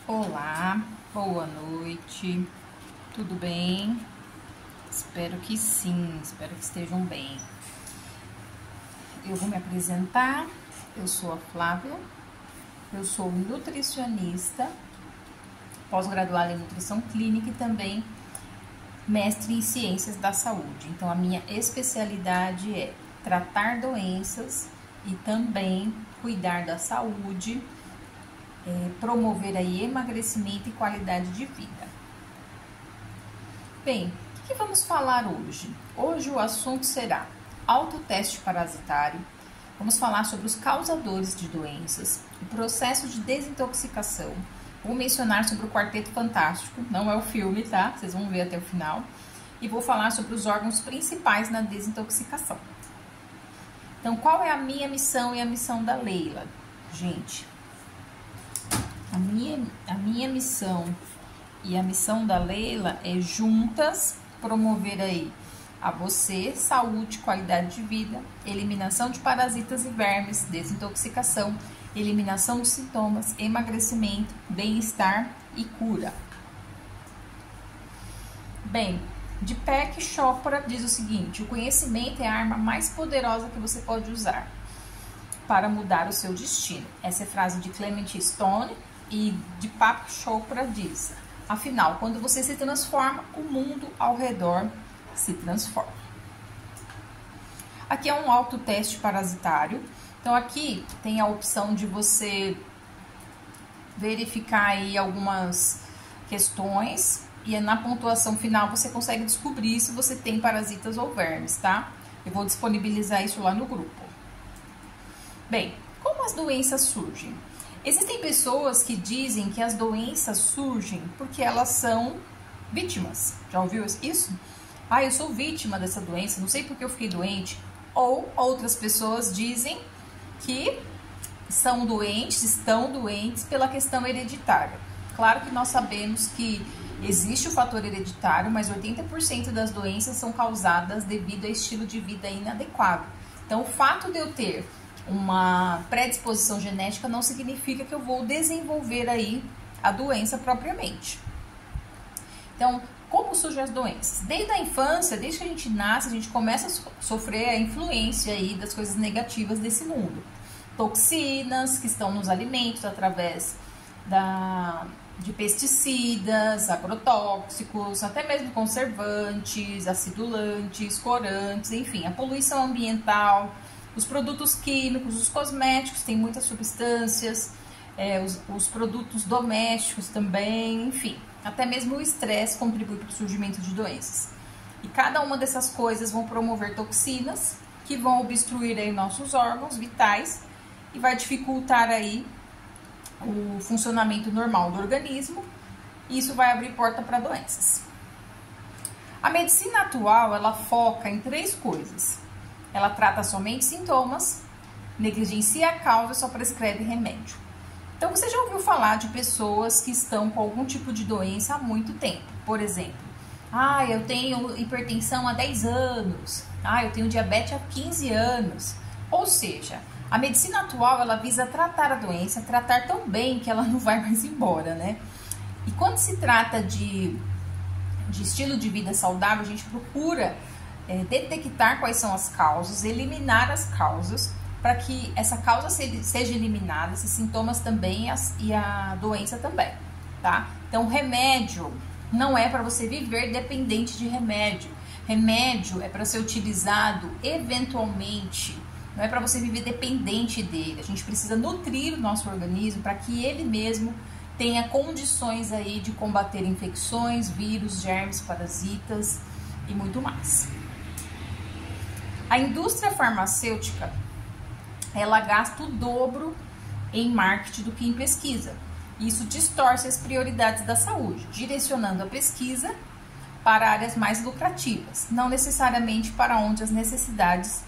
Olá, boa noite, tudo bem? Espero que sim, espero que estejam bem. Eu vou me apresentar, eu sou a Flávia, eu sou nutricionista, pós-graduada em nutrição clínica e também mestre em ciências da saúde. Então, a minha especialidade é tratar doenças e também cuidar da saúde, promover aí emagrecimento e qualidade de vida. Bem, o que vamos falar hoje? Hoje o assunto será autoteste parasitário. Vamos falar sobre os causadores de doenças, o processo de desintoxicação. Vou mencionar sobre o Quarteto Fantástico, não é o filme, tá? Vocês vão ver até o final. E vou falar sobre os órgãos principais na desintoxicação. Então, qual é a minha missão e a missão da Leila? Gente, a minha missão e a missão da Leila é juntas promover aí a você saúde, qualidade de vida, eliminação de parasitas e vermes, desintoxicação, eliminação de sintomas, emagrecimento, bem-estar e cura. Bem, Deepak Chopra diz o seguinte: o conhecimento é a arma mais poderosa que você pode usar para mudar o seu destino. Essa é a frase de Clement Stone e Deepak Chopra diz: afinal, quando você se transforma, o mundo ao redor se transforma. Aqui é um autoteste parasitário. Então, aqui tem a opção de você verificar aí algumas questões e na pontuação final você consegue descobrir se você tem parasitas ou vermes, tá? Eu vou disponibilizar isso lá no grupo. Bem, como as doenças surgem? Existem pessoas que dizem que as doenças surgem porque elas são vítimas. Já ouviu isso? Ah, eu sou vítima dessa doença, não sei porque eu fiquei doente. Ou outras pessoas dizem que estão doentes pela questão hereditária. Claro que nós sabemos que existe o fator hereditário, mas 80% das doenças são causadas devido a estilo de vida inadequado. Então, o fato de eu ter uma predisposição genética não significa que eu vou desenvolver aí a doença propriamente. Então, como surgem as doenças? Desde a infância, desde que a gente nasce, a gente começa a sofrer a influência aí das coisas negativas desse mundo. Toxinas que estão nos alimentos através de pesticidas, agrotóxicos, até mesmo conservantes, acidulantes, corantes, enfim, a poluição ambiental, os produtos químicos, os cosméticos têm muitas substâncias, os produtos domésticos também, enfim. Até mesmo o estresse contribui para o surgimento de doenças. E cada uma dessas coisas vão promover toxinas que vão obstruir aí nossos órgãos vitais e vai dificultar aí o funcionamento normal do organismo. E isso vai abrir porta para doenças. A medicina atual, ela foca em 3 coisas. Ela trata somente sintomas, negligencia a causa e só prescreve remédio. Então, você já ouviu falar de pessoas que estão com algum tipo de doença há muito tempo? Por exemplo, eu tenho hipertensão há 10 anos. Eu tenho diabetes há 15 anos. Ou seja, a medicina atual, ela visa tratar a doença, tratar tão bem que ela não vai mais embora, né? E quando se trata de estilo de vida saudável, a gente procura detectar quais são as causas, eliminar as causas, para que essa causa seja eliminada, esses sintomas também e a doença também, tá? Então, remédio não é para você viver dependente de remédio. Remédio é para ser utilizado eventualmente, não é para você viver dependente dele. A gente precisa nutrir o nosso organismo para que ele mesmo tenha condições aí de combater infecções, vírus, germes, parasitas e muito mais. A indústria farmacêutica, ela gasta o dobro em marketing do que em pesquisa. Isso distorce as prioridades da saúde, direcionando a pesquisa para áreas mais lucrativas, não necessariamente para onde as necessidades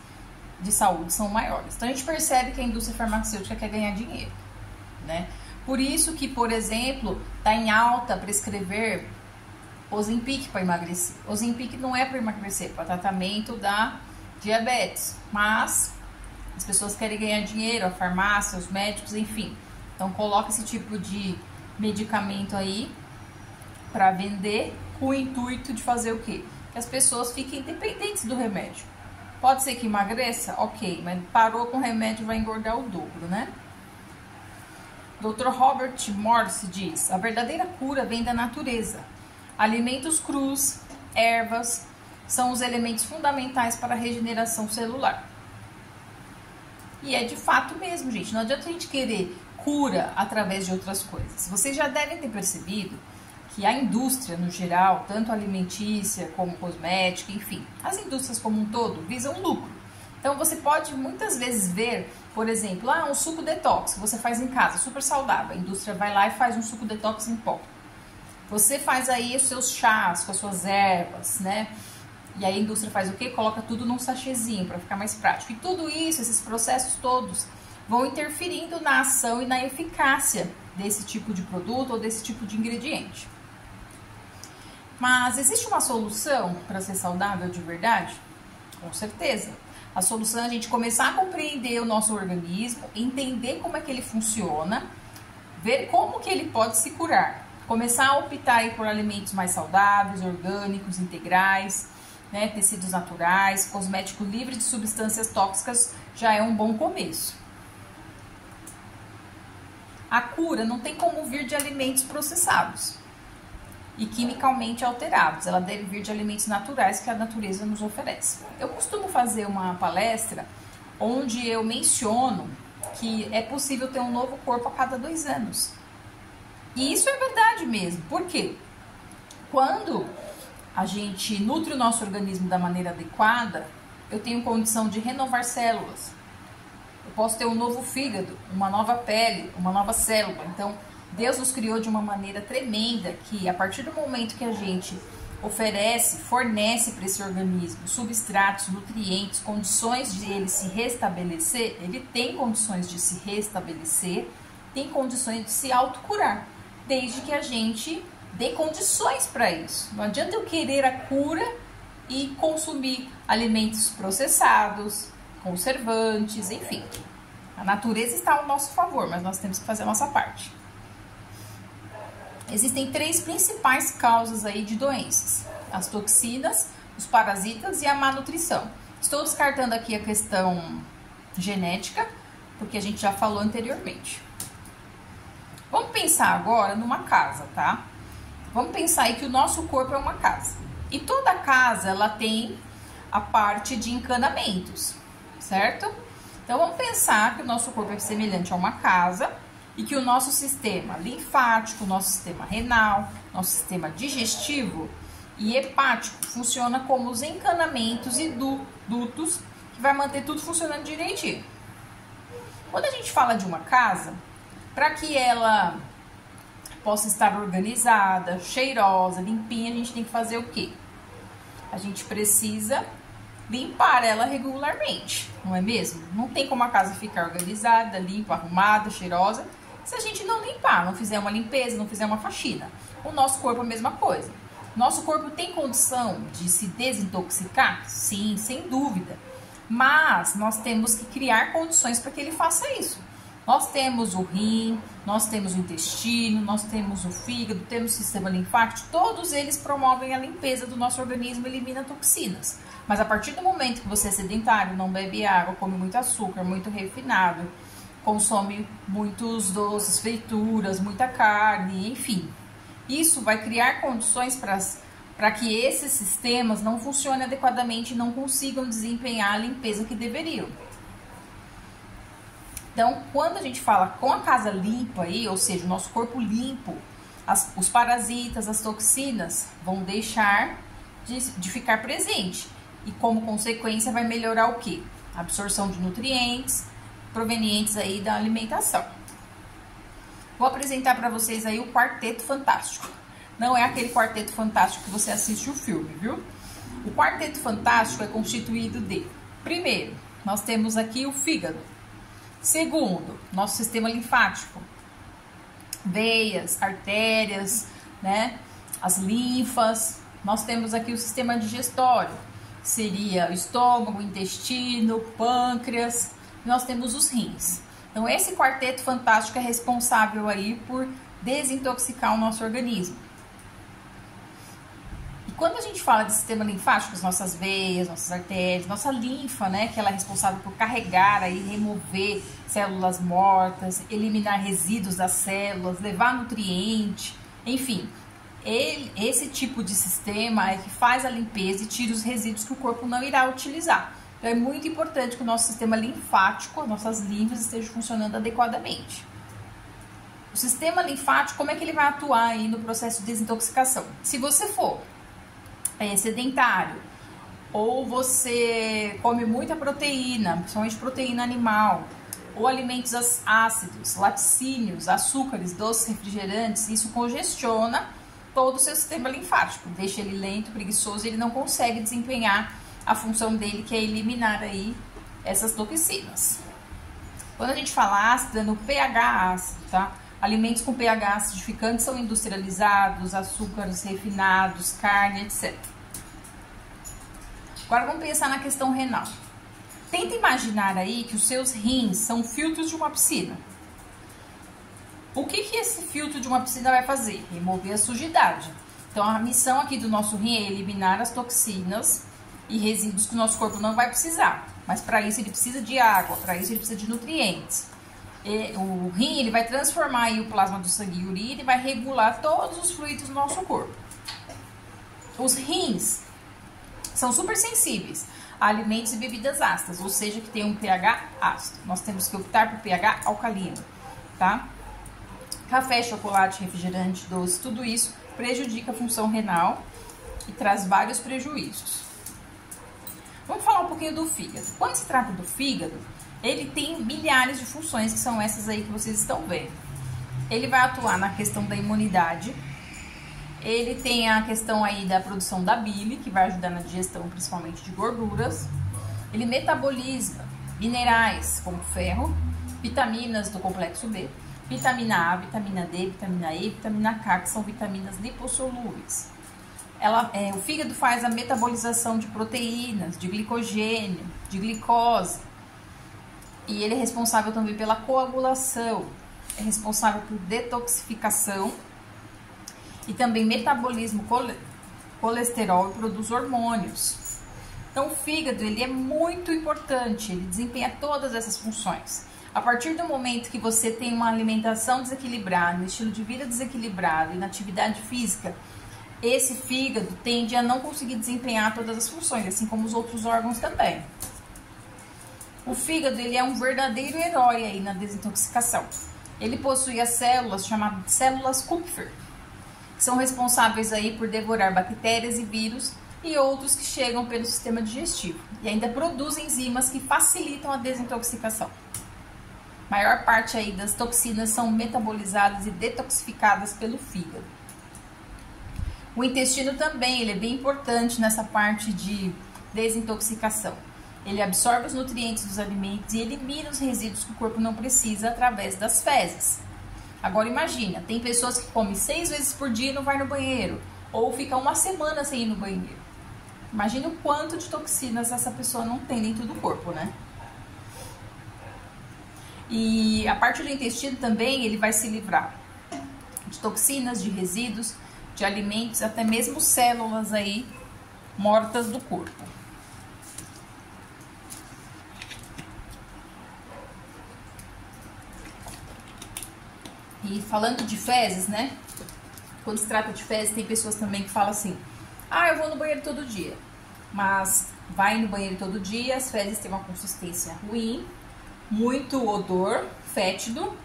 de saúde são maiores. Então, a gente percebe que a indústria farmacêutica quer ganhar dinheiro, né? Por isso que, por exemplo, está em alta prescrever Ozempic para emagrecer. Ozempic não é para emagrecer, é para tratamento da diabetes, mas as pessoas querem ganhar dinheiro, a farmácia, os médicos, enfim. Então, coloca esse tipo de medicamento aí para vender com o intuito de fazer o quê? Que as pessoas fiquem dependentes do remédio. Pode ser que emagreça? Ok, mas parou com o remédio vai engordar o dobro, né? Dr. Robert Morse diz: a verdadeira cura vem da natureza. Alimentos crus, ervas, são os elementos fundamentais para a regeneração celular. E é de fato mesmo, gente. Não adianta a gente querer cura através de outras coisas. Vocês já devem ter percebido que a indústria, no geral, tanto alimentícia como cosmética, enfim, as indústrias como um todo, visam lucro. Então, você pode muitas vezes ver, por exemplo, um suco detox que você faz em casa, super saudável. A indústria vai lá e faz um suco detox em pó. Você faz aí os seus chás com as suas ervas, né? E aí a indústria faz o quê? Coloca tudo num sachêzinho para ficar mais prático. E tudo isso, esses processos todos, vão interferindo na ação e na eficácia desse tipo de produto ou desse tipo de ingrediente. Mas existe uma solução para ser saudável de verdade? Com certeza. A solução é a gente começar a compreender o nosso organismo, entender como é que ele funciona, ver como que ele pode se curar. Começar a optar aí por alimentos mais saudáveis, orgânicos, integrais, né, tecidos naturais, cosmético livre de substâncias tóxicas já é um bom começo. A cura não tem como vir de alimentos processados e quimicalmente alterados. Ela deve vir de alimentos naturais que a natureza nos oferece. Eu costumo fazer uma palestra onde eu menciono que é possível ter um novo corpo a cada 2 anos. E isso é verdade mesmo. Por quê? Quando a gente nutre o nosso organismo da maneira adequada, eu tenho condição de renovar células. Eu posso ter um novo fígado, uma nova pele, uma nova célula. Então, Deus nos criou de uma maneira tremenda que, a partir do momento que a gente fornece para esse organismo substratos, nutrientes, condições de ele se restabelecer, ele tem condições de se restabelecer, tem condições de se autocurar, desde que a gente dê condições para isso. Não adianta eu querer a cura e consumir alimentos processados, conservantes, enfim. A natureza está ao nosso favor, mas nós temos que fazer a nossa parte. Existem 3 principais causas aí de doenças: as toxinas, os parasitas e a má nutrição. Estou descartando aqui a questão genética, porque a gente já falou anteriormente. Vamos pensar agora numa casa, tá? Vamos pensar aí que o nosso corpo é uma casa. E toda casa, ela tem a parte de encanamentos, certo? Então, vamos pensar que o nosso corpo é semelhante a uma casa e que o nosso sistema linfático, nosso sistema renal, nosso sistema digestivo e hepático funciona como os encanamentos e dutos que vai manter tudo funcionando direitinho. Quando a gente fala de uma casa, para que ela possa estar organizada, cheirosa, limpinha, a gente tem que fazer o quê? A gente precisa limpar ela regularmente, não é mesmo? Não tem como a casa ficar organizada, limpa, arrumada, cheirosa, se a gente não limpar, não fizer uma limpeza, não fizer uma faxina. O nosso corpo é a mesma coisa. Nosso corpo tem condição de se desintoxicar? Sim, sem dúvida. Mas nós temos que criar condições para que ele faça isso. Nós temos o rim, nós temos o intestino, nós temos o fígado, temos o sistema linfático, todos eles promovem a limpeza do nosso organismo e eliminam toxinas. Mas a partir do momento que você é sedentário, não bebe água, come muito açúcar, muito refinado, consome muitos doces, frituras, muita carne, enfim. Isso vai criar condições para que esses sistemas não funcionem adequadamente e não consigam desempenhar a limpeza que deveriam. Então, quando a gente fala com a casa limpa aí, ou seja, o nosso corpo limpo, os parasitas, as toxinas vão deixar de ficar presente. E como consequência vai melhorar o quê? A absorção de nutrientes provenientes aí da alimentação. Vou apresentar para vocês aí o Quarteto Fantástico. Não é aquele Quarteto Fantástico que você assiste o filme, viu? O Quarteto Fantástico é constituído de, primeiro, nós temos aqui o fígado. Segundo, nosso sistema linfático, veias, artérias, né? As linfas. Nós temos aqui o sistema digestório, que seria o estômago, o intestino, pâncreas. Nós temos os rins. Então, esse Quarteto Fantástico é responsável aí por desintoxicar o nosso organismo. E quando a gente fala de sistema linfático, as nossas veias, nossas artérias, nossa linfa, né, que ela é responsável por carregar aí, remover células mortas, eliminar resíduos das células, levar nutriente, enfim, esse tipo de sistema é que faz a limpeza e tira os resíduos que o corpo não irá utilizar. Então é muito importante que o nosso sistema linfático, as nossas linfas estejam funcionando adequadamente. O sistema linfático, como é que ele vai atuar aí no processo de desintoxicação? Se você for sedentário, ou você come muita proteína, principalmente proteína animal, ou alimentos ácidos, laticínios, açúcares, doces, refrigerantes, isso congestiona todo o seu sistema linfático, deixa ele lento, preguiçoso, e ele não consegue desempenhar a função dele, que é eliminar aí essas toxinas. Quando a gente fala ácido, é no pH ácido, tá? Alimentos com pH acidificante são industrializados, açúcares refinados, carne, etc. Agora vamos pensar na questão renal. Tenta imaginar aí que os seus rins são filtros de uma piscina. O que esse filtro de uma piscina vai fazer? Remover a sujidade. Então a missão aqui do nosso rim é eliminar as toxinas e resíduos que o nosso corpo não vai precisar. Mas para isso ele precisa de água, para isso ele precisa de nutrientes. O rim ele vai transformar aí o plasma do sangue em urina e vai regular todos os fluidos do nosso corpo. Os rins são super sensíveis a alimentos e bebidas ácidas, ou seja, que tem um pH ácido. Nós temos que optar por pH alcalino, tá? Café, chocolate, refrigerante, doce, tudo isso prejudica a função renal e traz vários prejuízos. Vamos falar um pouquinho do fígado. Quando se trata do fígado, ele tem milhares de funções, que são essas aí que vocês estão vendo. Ele vai atuar na questão da imunidade, ele tem a questão aí da produção da bile, que vai ajudar na digestão principalmente de gorduras. Ele metaboliza minerais como ferro, vitaminas do complexo B, vitamina A, vitamina D, vitamina E, vitamina K, que são vitaminas lipossolúveis. O fígado faz a metabolização de proteínas, de glicogênio, de glicose. E ele é responsável também pela coagulação, é responsável por detoxificação e também metabolismo colesterol e produz hormônios. Então o fígado ele é muito importante, ele desempenha todas essas funções. A partir do momento que você tem uma alimentação desequilibrada, um estilo de vida desequilibrado e na atividade física, esse fígado tende a não conseguir desempenhar todas as funções, assim como os outros órgãos também. O fígado ele é um verdadeiro herói aí na desintoxicação. Ele possui as células chamadas células Kupfer, que são responsáveis aí por devorar bactérias e vírus e outros que chegam pelo sistema digestivo. E ainda produzem enzimas que facilitam a desintoxicação. A maior parte aí das toxinas são metabolizadas e detoxificadas pelo fígado. O intestino também ele é bem importante nessa parte de desintoxicação. Ele absorve os nutrientes dos alimentos e elimina os resíduos que o corpo não precisa através das fezes. Agora imagina, tem pessoas que comem 6 vezes por dia e não vai no banheiro, ou fica uma semana sem ir no banheiro. Imagina o quanto de toxinas essa pessoa não tem dentro do corpo, né? E a parte do intestino também ele vai se livrar de toxinas, de resíduos, de alimentos, até mesmo células aí mortas do corpo. E falando de fezes, né? Quando se trata de fezes, tem pessoas também que falam assim: eu vou no banheiro todo dia. Mas vai no banheiro todo dia, as fezes têm uma consistência ruim, muito odor, fétido,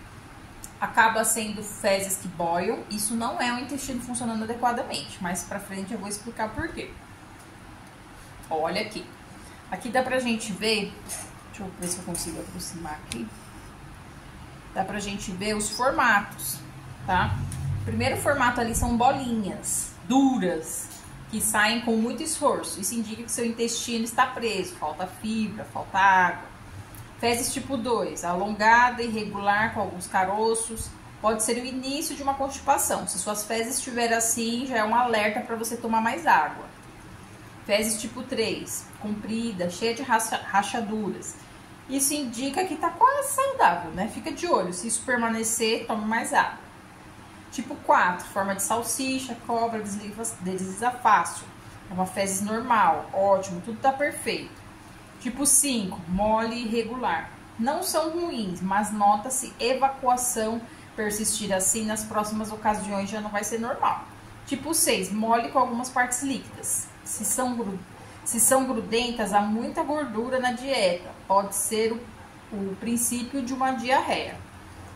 acaba sendo fezes que boiam. Isso não é o intestino funcionando adequadamente. Mais pra frente eu vou explicar por quê. Olha aqui. Aqui dá pra gente ver, deixa eu ver se eu consigo aproximar aqui. Dá pra gente ver os formatos, tá? O primeiro formato ali são bolinhas duras, que saem com muito esforço. Isso indica que seu intestino está preso, falta fibra, falta água. Fezes tipo 2, alongada, irregular, com alguns caroços. Pode ser o início de uma constipação. Se suas fezes estiverem assim, já é um alerta para você tomar mais água. Fezes tipo 3, comprida, cheia de rachaduras. Isso indica que está quase saudável, né? Fica de olho. Se isso permanecer, tome mais água. Tipo 4, forma de salsicha, cobra, desliza fácil. É uma fezes normal, ótimo, tudo tá perfeito. Tipo 5, mole e irregular. Não são ruins, mas nota-se evacuação. Persistir assim nas próximas ocasiões já não vai ser normal. Tipo 6, mole com algumas partes líquidas. Se são grudentas, há muita gordura na dieta. Pode ser o princípio de uma diarreia.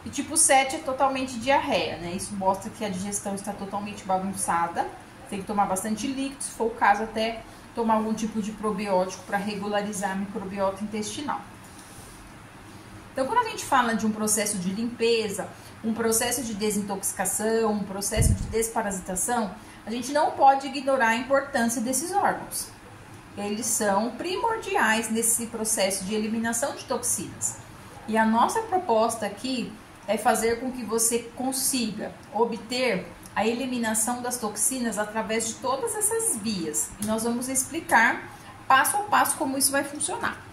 E tipo 7 é totalmente diarreia, né? Isso mostra que a digestão está totalmente bagunçada. Tem que tomar bastante líquido, se for o caso, até tomar algum tipo de probiótico para regularizar a microbiota intestinal. Então, quando a gente fala de um processo de limpeza, um processo de desintoxicação, um processo de desparasitação, a gente não pode ignorar a importância desses órgãos. Eles são primordiais nesse processo de eliminação de toxinas. E a nossa proposta aqui é fazer com que você consiga obter a eliminação das toxinas através de todas essas vias. E nós vamos explicar passo a passo como isso vai funcionar.